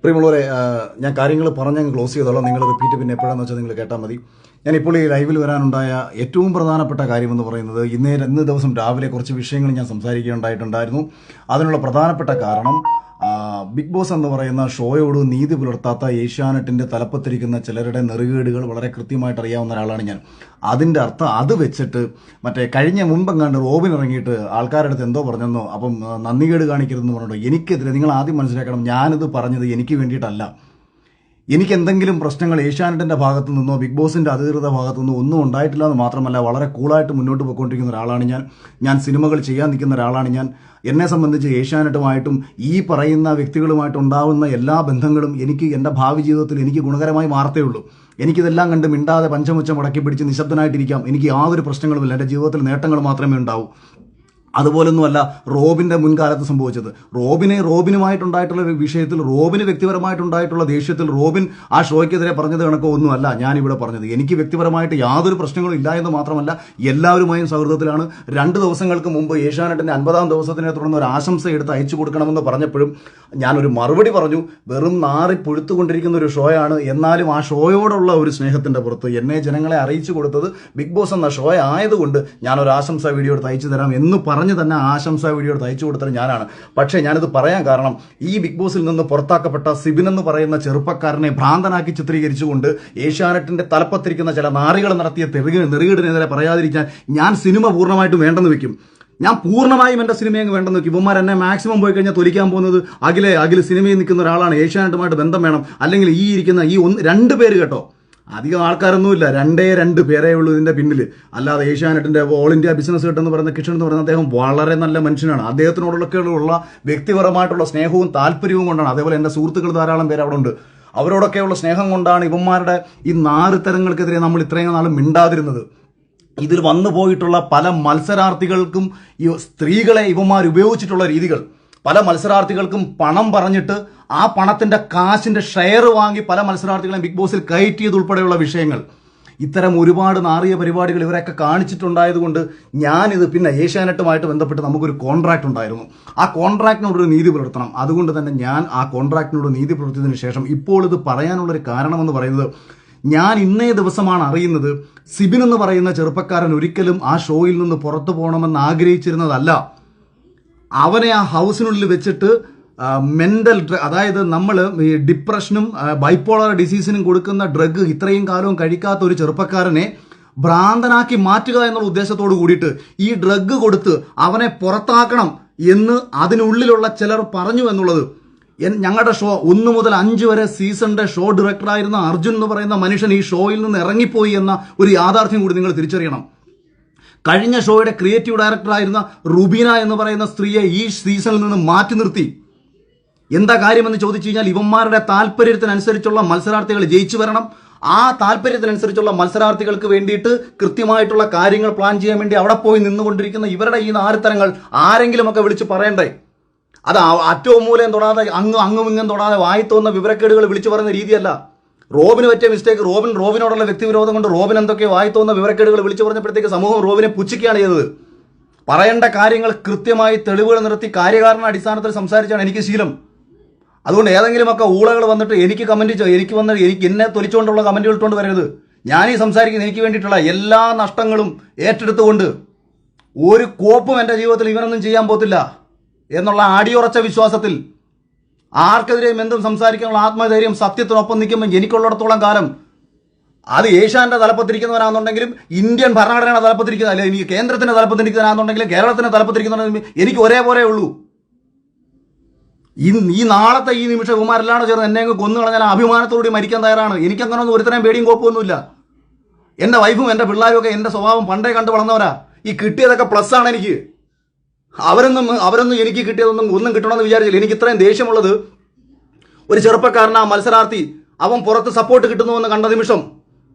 പ്രിയമുള്ളവരെ, ഞാൻ കാര്യങ്ങൾ പറഞ്ഞങ്ങ് ക്ലോസ് ചെയ്തോളാം. നിങ്ങൾ റിപ്പീറ്റ് പിന്നെ എപ്പോഴാണെന്ന് വെച്ചാൽ നിങ്ങൾ കേട്ടാൽ മതി. ഞാനിപ്പോൾ ഈ ലൈവിൽ വരാനുണ്ടായ ഏറ്റവും പ്രധാനപ്പെട്ട കാര്യമെന്ന് പറയുന്നത് ഇന്ന് ദിവസം രാവിലെ കുറച്ച് വിഷയങ്ങൾ ഞാൻ സംസാരിക്കുകയുണ്ടായിട്ടുണ്ടായിരുന്നു. അതിനുള്ള പ്രധാനപ്പെട്ട കാരണം ബിഗ് ബോസ് എന്ന് പറയുന്ന ഷോയോട് നീതി പുലർത്താത്ത ഏഷ്യാനെറ്റിന്റെ തലപ്പത്തിരിക്കുന്ന ചിലരുടെ നെറുകേടുകൾ വളരെ കൃത്യമായിട്ട് അറിയാവുന്ന ഒരാളാണ് ഞാൻ. അതിന്റെ അർത്ഥം അത് വെച്ചിട്ട് കഴിഞ്ഞ മുമ്പെങ്ങാണ്ട് റോബിൻ ഇറങ്ങിയിട്ട് ആൾക്കാരുടെ അടുത്ത് എന്തോ പറഞ്ഞെന്നോ, അപ്പം നന്ദികേട് കാണിക്കരുതെന്ന് പറഞ്ഞിട്ടോ. എനിക്കെതിരെ നിങ്ങൾ ആദ്യം മനസ്സിലാക്കണം, ഞാനിത് പറഞ്ഞത് എനിക്ക് വേണ്ടിയിട്ടല്ല. എനിക്ക് എന്തെങ്കിലും പ്രശ്നങ്ങൾ ഏഷ്യാനെറ്റിന്റെ ഭാഗത്തു നിന്നോ ബിഗ് ബോസിന്റെ അധികൃത ഭാഗത്തു നിന്നോ ഒന്നും ഉണ്ടായിട്ടില്ല എന്ന് മാത്രമല്ല, വളരെ കൂളായിട്ട് മുന്നോട്ട് പോയിക്കൊണ്ടിരിക്കുന്ന ഒരാളാണ് ഞാൻ സിനിമകൾ ചെയ്യാൻ നിൽക്കുന്ന ഒരാളാണ് ഞാൻ. എന്നെ സംബന്ധിച്ച് ഏഷ്യാനെറ്റുമായിട്ടും ഈ പറയുന്ന വ്യക്തികളുമായിട്ടുണ്ടാവുന്ന എല്ലാ ബന്ധങ്ങളും എനിക്ക് എൻ്റെ ഭാവി ജീവിതത്തിൽ എനിക്ക് ഗുണകരമായി മാറത്തേ ഉള്ളൂ. എനിക്കിതെല്ലാം കണ്ട് മിണ്ടാതെ പഞ്ചമുച്ചം മുടക്കി പിടിച്ച് നിശബ്ദനായിട്ടിരിക്കാം. എനിക്ക് യാതൊരു പ്രശ്നങ്ങളുമില്ല. എൻ്റെ ജീവിതത്തിൽ നേട്ടങ്ങൾ മാത്രമേ ഉണ്ടാവൂ. അതുപോലൊന്നുമല്ല റോബിന്റെ മുൻകാലത്ത് സംഭവിച്ചത്. റോബിനുമായിട്ടുണ്ടായിട്ടുള്ള ഒരു വിഷയത്തിൽ റോബിന് വ്യക്തിപരമായിട്ടുണ്ടായിട്ടുള്ള ദേഷ്യത്തിൽ റോബിൻ ആ ഷോയ്ക്കെതിരെ പറഞ്ഞത് കണക്കോ ഒന്നുമല്ല ഞാനിവിടെ പറഞ്ഞത്. എനിക്ക് വ്യക്തിപരമായിട്ട് യാതൊരു പ്രശ്നങ്ങളും ഇല്ല എന്ന് മാത്രമല്ല, എല്ലാവരുമായും സൗഹൃദത്തിലാണ്. 2 ദിവസങ്ങൾക്ക് മുമ്പ് ഏഷ്യാനെറ്റിന്റെ 50-ാം ദിവസത്തിനെ തുടർന്ന് ഒരു ആശംസ എടുത്ത് അയച്ചു കൊടുക്കണമെന്ന് പറഞ്ഞപ്പോഴും ഞാനൊരു മറുപടി പറഞ്ഞു. വെറും നാറി പൊഴുത്തുകൊണ്ടിരിക്കുന്ന ഒരു ഷോയാണ്. എന്നാലും ആ ഷോയോടുള്ള ഒരു സ്നേഹത്തിന്റെ പുറത്ത് എന്നെ ജനങ്ങളെ അറിയിച്ചു കൊടുത്തത് ബിഗ് ബോസ് എന്ന ഷോ ആയതുകൊണ്ട് ഞാനൊരു ആശംസ വീഡിയോ എടുത്ത് അയച്ചു തരാം എന്ന് പറഞ്ഞു തന്നെ ആശംസാ വീഡിയോ എടുത്ത് അയച്ചു കൊടുത്തത് ഞാനാണ്. പക്ഷേ ഞാനിത് പറയാൻ കാരണം, ഈ ബിഗ് ബോസിൽ നിന്ന് പുറത്താക്കപ്പെട്ട സിബിൻ എന്ന് പറയുന്ന ചെറുപ്പക്കാരനെ ഭ്രാന്തനാക്കി ചിത്രീകരിച്ചുകൊണ്ട് ഏഷ്യാനെറ്റിന്റെ തലപ്പത്തിരിക്കുന്ന ചില നാറികൾ നടത്തിയ നെറുകേടിനെതിരെ പറയാതിരിക്കാൻ ഞാൻ സിനിമ പൂർണ്ണമായിട്ടും വേണ്ടെന്ന് വെക്കും. ഞാൻ പൂർണ്ണമായും എന്റെ സിനിമയെ വേണ്ടെന്ന് വെക്കും. ഇവന്മാർ എന്നെ മാക്സിമം പോയി കഴിഞ്ഞാൽ തൊലിക്കാൻ പോകുന്നത് അഖില് സിനിമയിൽ നിൽക്കുന്ന ഒരാളാണ്, ഏഷ്യാനെറ്റുമായിട്ട് ബന്ധം വേണം, അല്ലെങ്കിൽ ഈ ഇരിക്കുന്ന ഈ 2 പേര് കേട്ടോ, അധികം ആൾക്കാരൊന്നുമില്ല, 2 പേരേ ഉള്ളൂ ഇതിന്റെ പിന്നിൽ. അല്ലാതെ ഏഷ്യാനെറ്റിന്റെ ഓൾ ഇന്ത്യ ബിസിനസ് ഹെഡ് എന്ന് പറയുന്ന കിഷൻ എന്ന് പറയുന്ന അദ്ദേഹം വളരെ നല്ല മനുഷ്യനാണ്. അദ്ദേഹത്തിനോടൊക്കെയുള്ള വ്യക്തിപരമായിട്ടുള്ള സ്നേഹവും താല്പര്യവും കൊണ്ടാണ്. അതേപോലെ എന്റെ സുഹൃത്തുക്കൾ ധാരാളം പേര് അവിടെ ഉണ്ട്. അവരോടൊക്കെയുള്ള സ്നേഹം കൊണ്ടാണ് ഇവന്മാരുടെ ഈ നാറുത്തരങ്ങൾക്കെതിരെ നമ്മൾ ഇത്രയും നാളും മിണ്ടാതിരുന്നത്. ഇതിൽ വന്നു പോയിട്ടുള്ള പല മത്സരാർത്ഥികൾക്കും ഈ സ്ത്രീകളെ ഇവന്മാർ ഉപയോഗിച്ചിട്ടുള്ള രീതികൾ, പല മത്സരാർത്ഥികൾക്കും പണം പറഞ്ഞിട്ട് ആ പണത്തിന്റെ കാശിന്റെ ഷെയർ വാങ്ങി പല മത്സരാർത്ഥികളെയും ബിഗ് ബോസിൽ കയറ്റിയതുൾപ്പെടെയുള്ള വിഷയങ്ങൾ, ഇത്തരം ഒരുപാട് നാറിയ പരിപാടികൾ ഇവരൊക്കെ കാണിച്ചിട്ടുണ്ടായതുകൊണ്ട് ഞാനിത് പിന്നെ ഏഷ്യാനെറ്റുമായിട്ട് ബന്ധപ്പെട്ട് നമുക്കൊരു കോൺട്രാക്ട് ഉണ്ടായിരുന്നു. ആ കോൺട്രാക്ടിനോടൊരു നീതി പുലർത്തണം. അതുകൊണ്ട് തന്നെ ഞാൻ ആ കോൺട്രാക്ടിനോട് നീതി പുലർത്തിയതിനു ശേഷം ഇപ്പോൾ ഇത് പറയാനുള്ളൊരു കാരണമെന്ന് പറയുന്നത്, ഞാൻ ഇന്നേ ദിവസമാണ് അറിയുന്നത് സിബിൻ എന്ന് പറയുന്ന ചെറുപ്പക്കാരൻ ഒരിക്കലും ആ ഷോയിൽ നിന്ന് പുറത്തു പോകണമെന്ന് ആഗ്രഹിച്ചിരുന്നതല്ല. അവനെ ആ ഹൗസിനുള്ളിൽ വെച്ചിട്ട് മെന്റൽ അതായത് നമ്മൾ ഈ ഡിപ്രഷനും ബൈപ്പോളർ ഡിസീസിനും കൊടുക്കുന്ന ഡ്രഗ് ഇത്രയും കാലവും കഴിക്കാത്ത ഒരു ചെറുപ്പക്കാരനെ ഭ്രാന്തനാക്കി മാറ്റുക എന്നുള്ള ഉദ്ദേശത്തോട് കൂടിയിട്ട് ഈ ഡ്രഗ് കൊടുത്ത് അവനെ പുറത്താക്കണം എന്ന് അതിനുള്ളിലുള്ള ചിലർ പറഞ്ഞു എന്നുള്ളത്, ഞങ്ങളുടെ ഷോ 1 മുതൽ 5 വരെ സീസണിന്റെ ഷോ ഡയറക്ടറായിരുന്ന അർജുൻ എന്ന് പറയുന്ന മനുഷ്യൻ ഈ ഷോയിൽ നിന്ന് ഇറങ്ങിപ്പോയി എന്ന ഒരു യാഥാർത്ഥ്യം കൂടി നിങ്ങൾ തിരിച്ചറിയണം. കഴിഞ്ഞ ഷോയുടെ ക്രിയേറ്റീവ് ഡയറക്ടറായിരുന്ന റുബീന എന്ന് പറയുന്ന സ്ത്രീയെ ഈ സീസണിൽ നിന്ന് മാറ്റി നിർത്തി. എന്താ കാര്യമെന്ന് ചോദിച്ചു കഴിഞ്ഞാൽ, ഇവന്മാരുടെ താല്പര്യത്തിനനുസരിച്ചുള്ള മത്സരാർത്ഥികൾ ജയിച്ചു വരണം. ആ താല്പര്യത്തിനനുസരിച്ചുള്ള മത്സരാർത്ഥികൾക്ക് വേണ്ടിയിട്ട് കൃത്യമായിട്ടുള്ള കാര്യങ്ങൾ പ്ലാൻ ചെയ്യാൻ വേണ്ടി അവിടെ പോയി നിന്നുകൊണ്ടിരിക്കുന്ന ഇവരുടെ ഈ നാരിത്തരങ്ങൾ ആരെങ്കിലുമൊക്കെ വിളിച്ച് പറയണ്ടേ? അത് അറ്റവും മൂലം തൊടാതെ അങ്ങും ഇങ്ങും തൊടാതെ വായി തോന്നുന്ന വിവരക്കേടുകൾ വിളിച്ചു പറയുന്ന രീതിയല്ല. റോബിന് പറ്റിയ മിസ്റ്റേക്ക്, റോബിനോടുള്ള വ്യക്തിവിരോധം കൊണ്ട് റോബിൻ എന്തൊക്കെ വായി തോന്നുന്ന വിവരക്കേടുകൾ വിളിച്ചു പറഞ്ഞപ്പോഴത്തേക്ക് സമൂഹം റോബിനെ പുച്ഛിക്കുകയാണ് ചെയ്തത്. പറയേണ്ട കാര്യങ്ങൾ കൃത്യമായി തെളിവുകൾ നിർത്തി കാര്യകാരണ അടിസ്ഥാനത്തിൽ സംസാരിച്ചാണ് എനിക്ക് ശീലം. അതുകൊണ്ട് ഏതെങ്കിലുമൊക്കെ ഊളകൾ വന്നിട്ട് എനിക്ക് എന്നെ തൊലിച്ചുകൊണ്ടുള്ള കമന്റുകൾ ഇട്ടുകൊണ്ട് വരരുത്. ഞാനീ സംസാരിക്കുന്നത് എനിക്ക് വേണ്ടിയിട്ടുള്ള എല്ലാ നഷ്ടങ്ങളും ഏറ്റെടുത്തുകൊണ്ട് ഒരു കോപ്പും എൻ്റെ ജീവിതത്തിൽ ഇവനൊന്നും ചെയ്യാൻ പോത്തില്ല എന്നുള്ള അടിയുറച്ച വിശ്വാസത്തിൽ ആർക്കെതിരെയും എന്തും സംസാരിക്കാനുള്ള ആത്മധൈര്യം സത്യത്തിനൊപ്പം നിൽക്കുമ്പോൾ എനിക്കുള്ളിടത്തോളം കാലം അത് ഏഷ്യാന്റെ തലപ്പത്തിരിക്കുന്നവരാണെന്നുണ്ടെങ്കിലും ഇന്ത്യൻ ഭരണഘടനയുടെ തലപ്പത്തിരിക്കുന്ന, അല്ലെങ്കിൽ എനിക്ക് കേന്ദ്രത്തിന്റെ തലപ്പത്തിരിക്കുന്നവരാണെന്നുണ്ടെങ്കിലും കേരളത്തിന്റെ തലപ്പത്തിരിക്കുന്നവരാണെങ്കിലും എനിക്ക് ഒരേപോലെ ഉള്ളൂ. ഈ നാളത്തെ ഈ നിമിഷം കുമാരെല്ലാണോ ചേർന്ന് എന്നെ കൊന്നു കളഞ്ഞാൽ അഭിമാനത്തോടുകൂടി മരിക്കാൻ തയ്യാറാണ്. എനിക്കങ്ങനൊന്നും ഒരുത്തരം പേടിയും കോപ്പൊന്നുമില്ല. എന്റെ വൈഫും എന്റെ പിള്ളേരും ഒക്കെ എന്റെ സ്വഭാവം പണ്ടേ കണ്ടു വളർന്നവരാ. ഈ കിട്ടിയതൊക്കെ പ്ലസ് ആണ് എനിക്ക്. അവരൊന്നും എനിക്ക് ഒന്നും കിട്ടണമെന്ന് വിചാരിച്ചില്ല. എനിക്ക് ഇത്രയും ദേഷ്യമുള്ളത് ഒരു ചെറുപ്പക്കാരൻ, ആ മത്സരാർത്ഥി, അവൻ പുറത്ത് സപ്പോർട്ട് കിട്ടുന്നുവെന്ന് കണ്ട നിമിഷം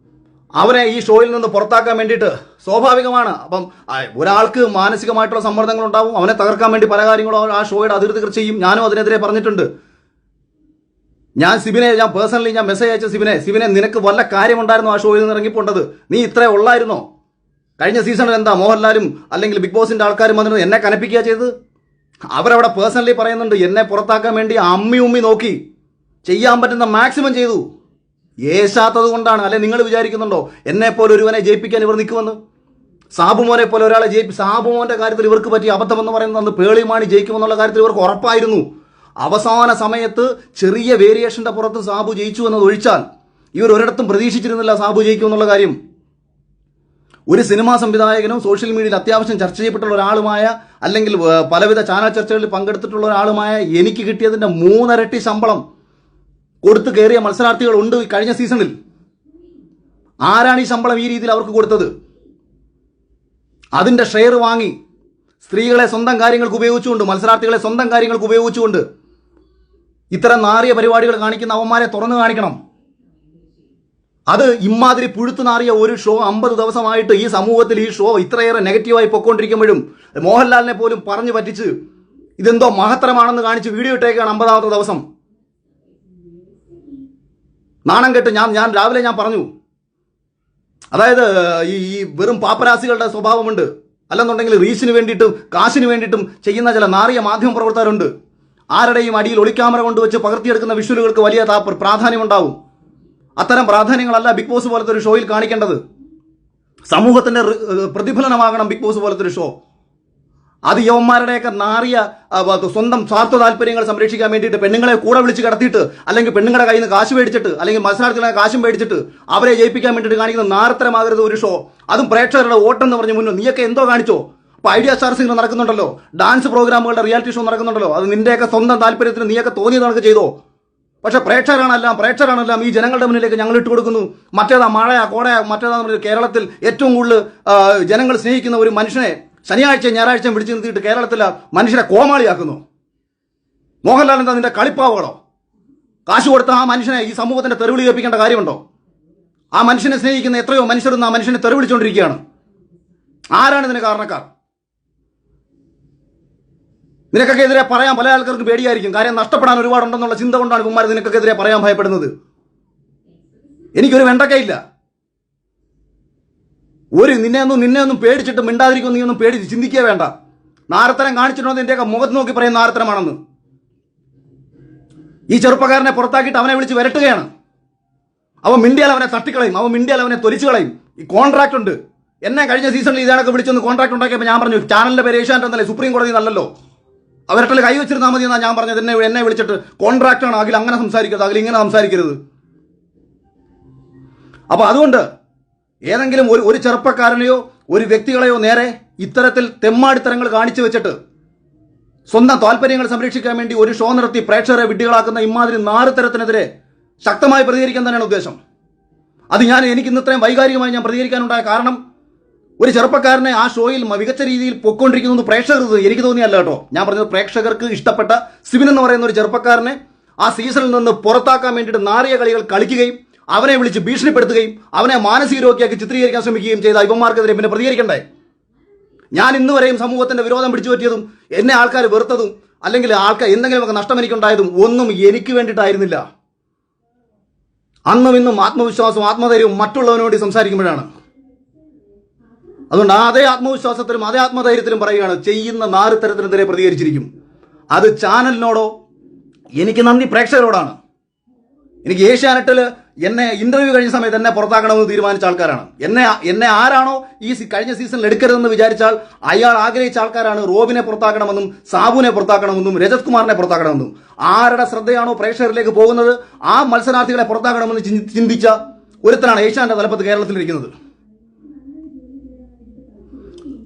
അവനെ ഈ ഷോയിൽ നിന്ന് പുറത്താക്കാൻ വേണ്ടിയിട്ട് സ്വാഭാവികമാണ്. അപ്പം ഒരാൾക്ക് മാനസികമായിട്ടുള്ള സമ്മർദ്ദങ്ങൾ ഉണ്ടാവും. അവനെ തകർക്കാൻ വേണ്ടി പല കാര്യങ്ങളും ആ ഷോയുടെ അധികൃതർ ചെയ്യും. ഞാനും അതിനെതിരെ പറഞ്ഞിട്ടുണ്ട്. ഞാൻ പേഴ്സണലി മെസ്സേജ് അയച്ച സിബിനെ നിനക്ക് വല്ല കാര്യമുണ്ടായിരുന്നു ആ ഷോയിൽ നിന്ന് ഇറങ്ങിപ്പോണ്ടത്? നീ ഇത്രേ ഉള്ളായിരുന്നോ? കഴിഞ്ഞ സീസണിൽ എന്താ മോഹൻലാലും അല്ലെങ്കിൽ ബിഗ് ബോസിന്റെ ആൾക്കാരും വന്നിട്ട് എന്നെ കനപ്പിക്കുക ചെയ്തത്? അവരവിടെ പേഴ്സണലി പറയുന്നുണ്ട്, എന്നെ പുറത്താക്കാൻ വേണ്ടി അമ്മി നോക്കി. ചെയ്യാൻ പറ്റുന്ന മാക്സിമം ചെയ്തു. ഏശാത്തത് കൊണ്ടാണ്. അല്ലെ നിങ്ങൾ വിചാരിക്കുന്നുണ്ടോ എന്നെപ്പോലെ ഒരുവനെ ജയിപ്പിക്കാൻ ഇവർ നിൽക്കുമെന്ന്? സാബുമോനെ പോലെ ഒരാളെ സാബുമോന്റെ കാര്യത്തിൽ ഇവർക്ക് പറ്റിയ അബദ്ധമെന്ന് പറയുന്നത് അന്ന് പേളിമാണി ജയിക്കുമെന്നുള്ള കാര്യത്തിൽ ഇവർക്ക് ഉറപ്പായിരുന്നു. അവസാന സമയത്ത് ചെറിയ വേരിയേഷന്റെ പുറത്ത് സാബു ജയിച്ചു എന്നത് ഒഴിച്ചാൽ ഇവർ ഒരിടത്തും പ്രതീക്ഷിച്ചിരുന്നില്ല സാബു ജയിക്കുമെന്നുള്ള കാര്യം. ഒരു സിനിമാ സംവിധായകനും സോഷ്യൽ മീഡിയയിൽ അത്യാവശ്യം ചർച്ച ചെയ്യപ്പെട്ടുള്ള ഒരാളുമായ, അല്ലെങ്കിൽ പലവിധ ചാനൽ ചർച്ചകളിൽ പങ്കെടുത്തിട്ടുള്ള ഒരാളുമായ എനിക്ക് കിട്ടിയതിന്റെ 3 ഇരട്ടി ശമ്പളം കൊടുത്തു കയറിയ മത്സരാർത്ഥികൾ ഉണ്ട് കഴിഞ്ഞ സീസണിൽ. ആരാണ് ഈ ശമ്പളം ഈ രീതിയിൽ അവർക്ക് കൊടുത്തത്? അതിന്റെ ഷെയർ വാങ്ങി സ്ത്രീകളെ സ്വന്തം കാര്യങ്ങൾക്ക് ഉപയോഗിച്ചുകൊണ്ട്, മത്സരാർത്ഥികളെ സ്വന്തം കാര്യങ്ങൾക്ക് ഉപയോഗിച്ചുകൊണ്ട് ഇത്തരം നാറിയ പരിപാടികൾ കാണിക്കുന്ന അവന്മാരെ തുറന്നു കാണിക്കണം. അത് ഇമാതിരി പുഴുത്തു നാറിയ ഒരു ഷോ 50 ദിവസമായിട്ട് ഈ സമൂഹത്തിൽ ഈ ഷോ ഇത്രയേറെ നെഗറ്റീവായി പൊയ്ക്കൊണ്ടിരിക്കുമ്പോഴും മോഹൻലാലിനെ പോലും പറഞ്ഞു പറ്റിച്ച് ഇതെന്തോ മഹത്തരമാണെന്ന് കാണിച്ച് വീഡിയോ ഇട്ടേക്കാണ് 50ാമത്തെ ദിവസം. നാണം കെട്ട് ഞാൻ രാവിലെ ഞാൻ പറഞ്ഞു, അതായത് ഈ വെറും പാപ്പരാസികളുടെ സ്വഭാവമുണ്ട്, അല്ലെന്നുണ്ടെങ്കിൽ റീച്ചിന് വേണ്ടിയിട്ടും കാശിന് വേണ്ടിയിട്ടും ചെയ്യുന്ന ചില നാറിയ മാധ്യമ പ്രവർത്തകരുണ്ട്. ആരുടെയും അടിയിൽ ഒളിക്യാമറ കൊണ്ടുവച്ച് പകർത്തിയെടുക്കുന്ന വിഷ്വലുകൾക്ക് വലിയ പ്രാധാന്യമുണ്ടാവും. അത്തരം പ്രാധാന്യങ്ങളല്ല ബിഗ് ബോസ് പോലത്തെ ഒരു ഷോയിൽ കാണിക്കേണ്ടത്. സമൂഹത്തിന്റെ പ്രതിഫലനമാകണം ബിഗ് ബോസ് പോലത്തെ ഒരു ഷോ. അത് യവന്മാരുടെയൊക്കെ നാറിയ സ്വന്തം സ്വാർത്ഥ താല്പര്യങ്ങൾ സംരക്ഷിക്കാൻ വേണ്ടിയിട്ട് പെണ്ണുങ്ങളെ കൂടെ വിളിച്ച് കിടത്തിയിട്ട്, അല്ലെങ്കിൽ പെണ്ണുങ്ങളുടെ കയ്യിൽ നിന്ന് കാശ് മേടിച്ചിട്ട്, അല്ലെങ്കിൽ മത്സരാർത്ഥികളെ കാശും മേടിച്ചിട്ട് അവരെ ജയിപ്പിക്കാൻ വേണ്ടിയിട്ട് കാണിക്കുന്ന നാരത്തരമാകരുത് ഒരു ഷോ. അതും പ്രേക്ഷകരുടെ വോട്ടെന്ന് പറഞ്ഞ് മുന്നോ നീയൊക്കെ എന്തോ കാണിച്ചോ? അപ്പോൾ ഐഡിയ സ്റ്റാർസ് ഇങ്ങനെ നടക്കുന്നുണ്ടല്ലോ, ഡാൻസ് പ്രോഗ്രാമുകളുടെ റിയാലിറ്റി ഷോ നടക്കുന്നുണ്ടല്ലോ, അത് നിന്റെയൊക്കെ സ്വന്തം താല്പര്യത്തിന് നീയൊക്കെ തോന്നിയത് നടക്ക് ചെയ്തോ. പക്ഷെ പ്രേക്ഷകരാണെല്ലാം ഈ ജനങ്ങളുടെ മുന്നിലേക്ക് ഞങ്ങൾ ഇട്ട് കൊടുക്കുന്നു. മറ്റേതാ മഴയാ കോടയാ മറ്റേതാ കേരളത്തിൽ ഏറ്റവും കൂടുതൽ ജനങ്ങൾ സ്നേഹിക്കുന്ന ഒരു മനുഷ്യനെ ശനിയാഴ്ച ഞായറാഴ്ച വിളിച്ചു നിർത്തിയിട്ട് കേരളത്തിലെ മനുഷ്യരെ കോമാളിയാക്കുന്നു. മോഹൻലാൽ എന്താ നിന്റെ കളിപ്പാവുകളോ? കാശ് കൊടുത്ത ആ മനുഷ്യനെ ഈ സമൂഹത്തിന്റെ തെരുവിളി കേൾപ്പിക്കേണ്ട കാര്യമുണ്ടോ? ആ മനുഷ്യനെ സ്നേഹിക്കുന്ന എത്രയോ മനുഷ്യർ ആ മനുഷ്യനെ തെരുവിളിച്ചുകൊണ്ടിരിക്കുകയാണ്. ആരാണ് ഇതിന് കാരണക്കാർ? നിനക്കൊക്കെ എതിരെ പറയാൻ പല ആൾക്കാർക്ക് പേടിയായിരിക്കും. കാര്യം നഷ്ടപ്പെടാൻ ഒരുപാടുണ്ടെന്നുള്ള ചിന്ത കൊണ്ടാണ് ഇവന്മാർ നിനക്കൊക്കെ എതിരെ പറയാൻ ഭയപ്പെടുന്നത്. എനിക്കൊരു വെണ്ടക്കയില്ല. നിന്നെ ഒന്നും പേടിച്ചിട്ട് മിണ്ടാതിരിക്കും, നീ ഒന്നും പേടിച്ച് ചിന്തിക്കുക വേണ്ട. നാരത്തരം കാണിച്ചിട്ടുണ്ടോ നിന്റെയൊക്കെ മുഖത്ത് നോക്കി പറയുന്ന നാരത്തരമാണെന്ന്. ഈ ചെറുപ്പക്കാരനെ പുറത്താക്കിയിട്ട് അവനെ വിളിച്ച് വരട്ടുകയാണ്. അവൻ മിണ്ടിയാൽ അവനെ തട്ടിക്കളയും, അവൻ മിണ്ടിയാൽ അവനെ തൊലിച്ചു കളയും. ഈ കോൺട്രാക്ട് ഉണ്ട്. എന്നെ കഴിഞ്ഞ സീസണിൽ ഇതാണൊക്കെ വിളിച്ചൊന്ന് കോൺട്രാക്ട് ഉണ്ടാക്കിയപ്പോൾ ഞാൻ പറഞ്ഞു ചാനലിന്റെ പേര് ഏഷ്യാനെറ്റ് എന്നല്ലേ, സുപ്രീം കോടതി നല്ലല്ലോ, അവരുടെ കൈ വെച്ചിരുന്നാൽ മതി എന്നാണ് ഞാൻ പറഞ്ഞത്. എന്നെ വിളിച്ചിട്ട് കോൺട്രാക്റ്റാണ്, അഖിൽ അങ്ങനെ സംസാരിക്കരുത്, അഖിൽ ഇങ്ങനെ സംസാരിക്കരുത്. അപ്പൊ അതുകൊണ്ട് ഏതെങ്കിലും ഒരു ചെറുപ്പക്കാരനെയോ ഒരു വ്യക്തികളെയോ നേരെ ഇത്തരത്തിൽ തെമ്മാടിത്തരങ്ങൾ കാണിച്ചു വെച്ചിട്ട് സ്വന്തം താല്പര്യങ്ങൾ സംരക്ഷിക്കാൻ വേണ്ടി ഒരു ഷോ നടത്തി പ്രേക്ഷകരെ വിഡ്ഢികളാക്കുന്ന ഇമാതിരി നാറുതരത്തിനെതിരെ ശക്തമായി പ്രതികരിക്കാൻ തന്നെയാണ് ഉദ്ദേശം. അത് എനിക്ക് ഇന്ന് ഇത്രയും വൈകാരികമായി ഞാൻ പ്രതികരിക്കാനുണ്ടായ കാരണം, ഒരു ചെറുപ്പക്കാരനെ ആ ഷോയിൽ മികച്ച രീതിയിൽ പൊയ്ക്കൊണ്ടിരിക്കുന്നു പ്രേക്ഷകർക്ക് എനിക്ക് തോന്നിയല്ല കേട്ടോ. ഞാൻ പറഞ്ഞത് പ്രേക്ഷകർക്ക് ഇഷ്ടപ്പെട്ട സിബിൻ എന്ന് പറയുന്ന ഒരു ചെറുപ്പക്കാരനെ ആ സീസണിൽ നിന്ന് പുറത്താക്കാൻ വേണ്ടിയിട്ട് നാറിയ കളികൾ കളിക്കുകയും അവനെ വിളിച്ച് ഭീഷണിപ്പെടുത്തുകയും അവനെ മാനസിക രോഗിയാക്കി ചിത്രീകരിക്കാൻ ശ്രമിക്കുകയും ചെയ്ത ഇവന്മാർക്കെതിരെ പിന്നെ പ്രതികരിക്കണ്ടേ? ഞാൻ ഇന്ന് വരെയും സമൂഹത്തിന്റെ വിരോധം പിടിച്ചു പറ്റിയതും എന്നെ ആൾക്കാർ വെറുത്തതും അല്ലെങ്കിൽ എന്തെങ്കിലുമൊക്കെ നഷ്ടം എനിക്കുണ്ടായതും ഒന്നും എനിക്ക് വേണ്ടിയിട്ടായിരുന്നില്ല. അന്നും ഇന്നും ആത്മവിശ്വാസവും ആത്മധൈര്യവും മറ്റുള്ളവനോട് വേണ്ടി സംസാരിക്കുമ്പോഴാണ്. അതുകൊണ്ട് അതേ ആത്മവിശ്വാസത്തിലും അതേ ആത്മധൈര്യത്തിലും പറയുകയാണ്, ചെയ്യുന്ന നാറുത്തരത്തിനെതിരെ പ്രതികരിച്ചിരിക്കും. അത് ചാനലിനോടോ എനിക്ക് നന്ദി പ്രേക്ഷകരോടാണ്. എനിക്ക് ഏഷ്യാനെറ്റിൽ എന്നെ ഇന്റർവ്യൂ കഴിഞ്ഞ സമയത്ത് എന്നെ പുറത്താക്കണമെന്ന് തീരുമാനിച്ച ആൾക്കാരാണ്. എന്നെ ആരാണോ ഈ കഴിഞ്ഞ സീസണിൽ എടുക്കരുതെന്ന് വിചാരിച്ചാൽ അയാൾ ആഗ്രഹിച്ച ആൾക്കാരാണ് റോബിനെ പുറത്താക്കണമെന്നും സാബുവിനെ പുറത്താക്കണമെന്നും രജത് കുമാറിനെ പുറത്താക്കണമെന്നും. ആരുടെ ശ്രദ്ധയാണോ പ്രേക്ഷകരിലേക്ക് പോകുന്നത് ആ മത്സരാർത്ഥികളെ പുറത്താക്കണമെന്ന് ചിന്തിച്ച ഒരുത്തനാണ് ഏഷ്യാനെറ്റ് തലപ്പത്ത് കേരളത്തിലിരിക്കുന്നത്.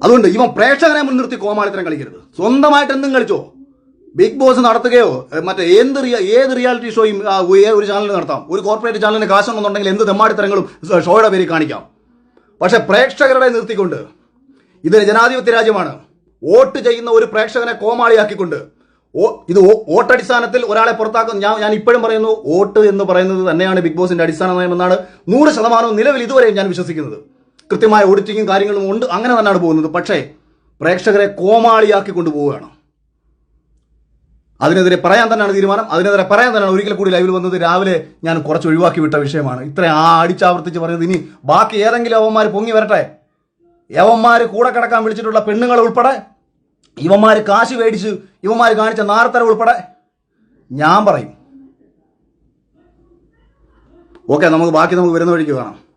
അതുകൊണ്ട് ഇവൻ പ്രേക്ഷകനെ മുൻനിർത്തി കോമാളിത്തരം കളിക്കരുത്. സ്വന്തമായിട്ട് എന്തും കളിച്ചോ. ബിഗ് ബോസ് നടത്തുകയോ മറ്റേ ഏത് റിയാലിറ്റി ഷോയും ഒരു ചാനലിൽ നടത്താം. ഒരു കോർപ്പറേറ്റ് ചാനലിന് കാശുണ്ടെന്നുണ്ടെങ്കിൽ എന്ത് തെമ്മാടിത്തരങ്ങളും ഷോയുടെ പേരിൽ കാണിക്കാം. പക്ഷെ പ്രേക്ഷകരുടെ നിർത്തിക്കൊണ്ട്, ഇതൊരു ജനാധിപത്യ രാജ്യമാണ്. വോട്ട് ചെയ്യുന്ന ഒരു പ്രേക്ഷകനെ കോമാളിയാക്കിക്കൊണ്ട് ഇത് വോട്ടടിസ്ഥാനത്തിൽ ഒരാളെ പുറത്താക്കും. ഞാൻ ഇപ്പോഴും പറയുന്നു, വോട്ട് എന്ന് പറയുന്നത് തന്നെയാണ് ബിഗ് ബോസിന്റെ അടിസ്ഥാന നയമെന്നാണ് 100% നിലവിൽ ഇതുവരെയും ഞാൻ വിശ്വസിക്കുന്നത്. കൃത്യമായ ഓഡിറ്റിങ്ങും കാര്യങ്ങളും ഉണ്ട്, അങ്ങനെ തന്നെയാണ് പോകുന്നത്. പക്ഷേ പ്രേക്ഷകരെ കോമാളിയാക്കി കൊണ്ടുപോവുകയാണ്. അതിനെതിരെ പറയാൻ തന്നെയാണ് തീരുമാനം. അതിനെതിരെ പറയാൻ തന്നെയാണ് ഒരിക്കൽ കൂടി ലൈവിൽ വന്നത്. രാവിലെ ഞാൻ കുറച്ച് ഒഴിവാക്കി വിട്ട വിഷയമാണ്. ഇത്രയും അടിച്ചാവർത്തിച്ച് പറയുന്നത്. ഇനി ബാക്കി ഏതെങ്കിലും യവന്മാർ പൊങ്ങി വരട്ടെ. യവന്മാർ കൂടെ കിടക്കാൻ വിളിച്ചിട്ടുള്ള പെണ്ണുങ്ങൾ ഉൾപ്പെടെ, ഇവന്മാർ കാശ് മേടിച്ച് ഇവന്മാർ കാണിച്ച നാർത്തര ഉൾപ്പെടെ ഞാൻ പറയും. ഓക്കെ, നമുക്ക് ബാക്കി നമുക്ക് വരുന്ന വഴിക്ക് കാണാം.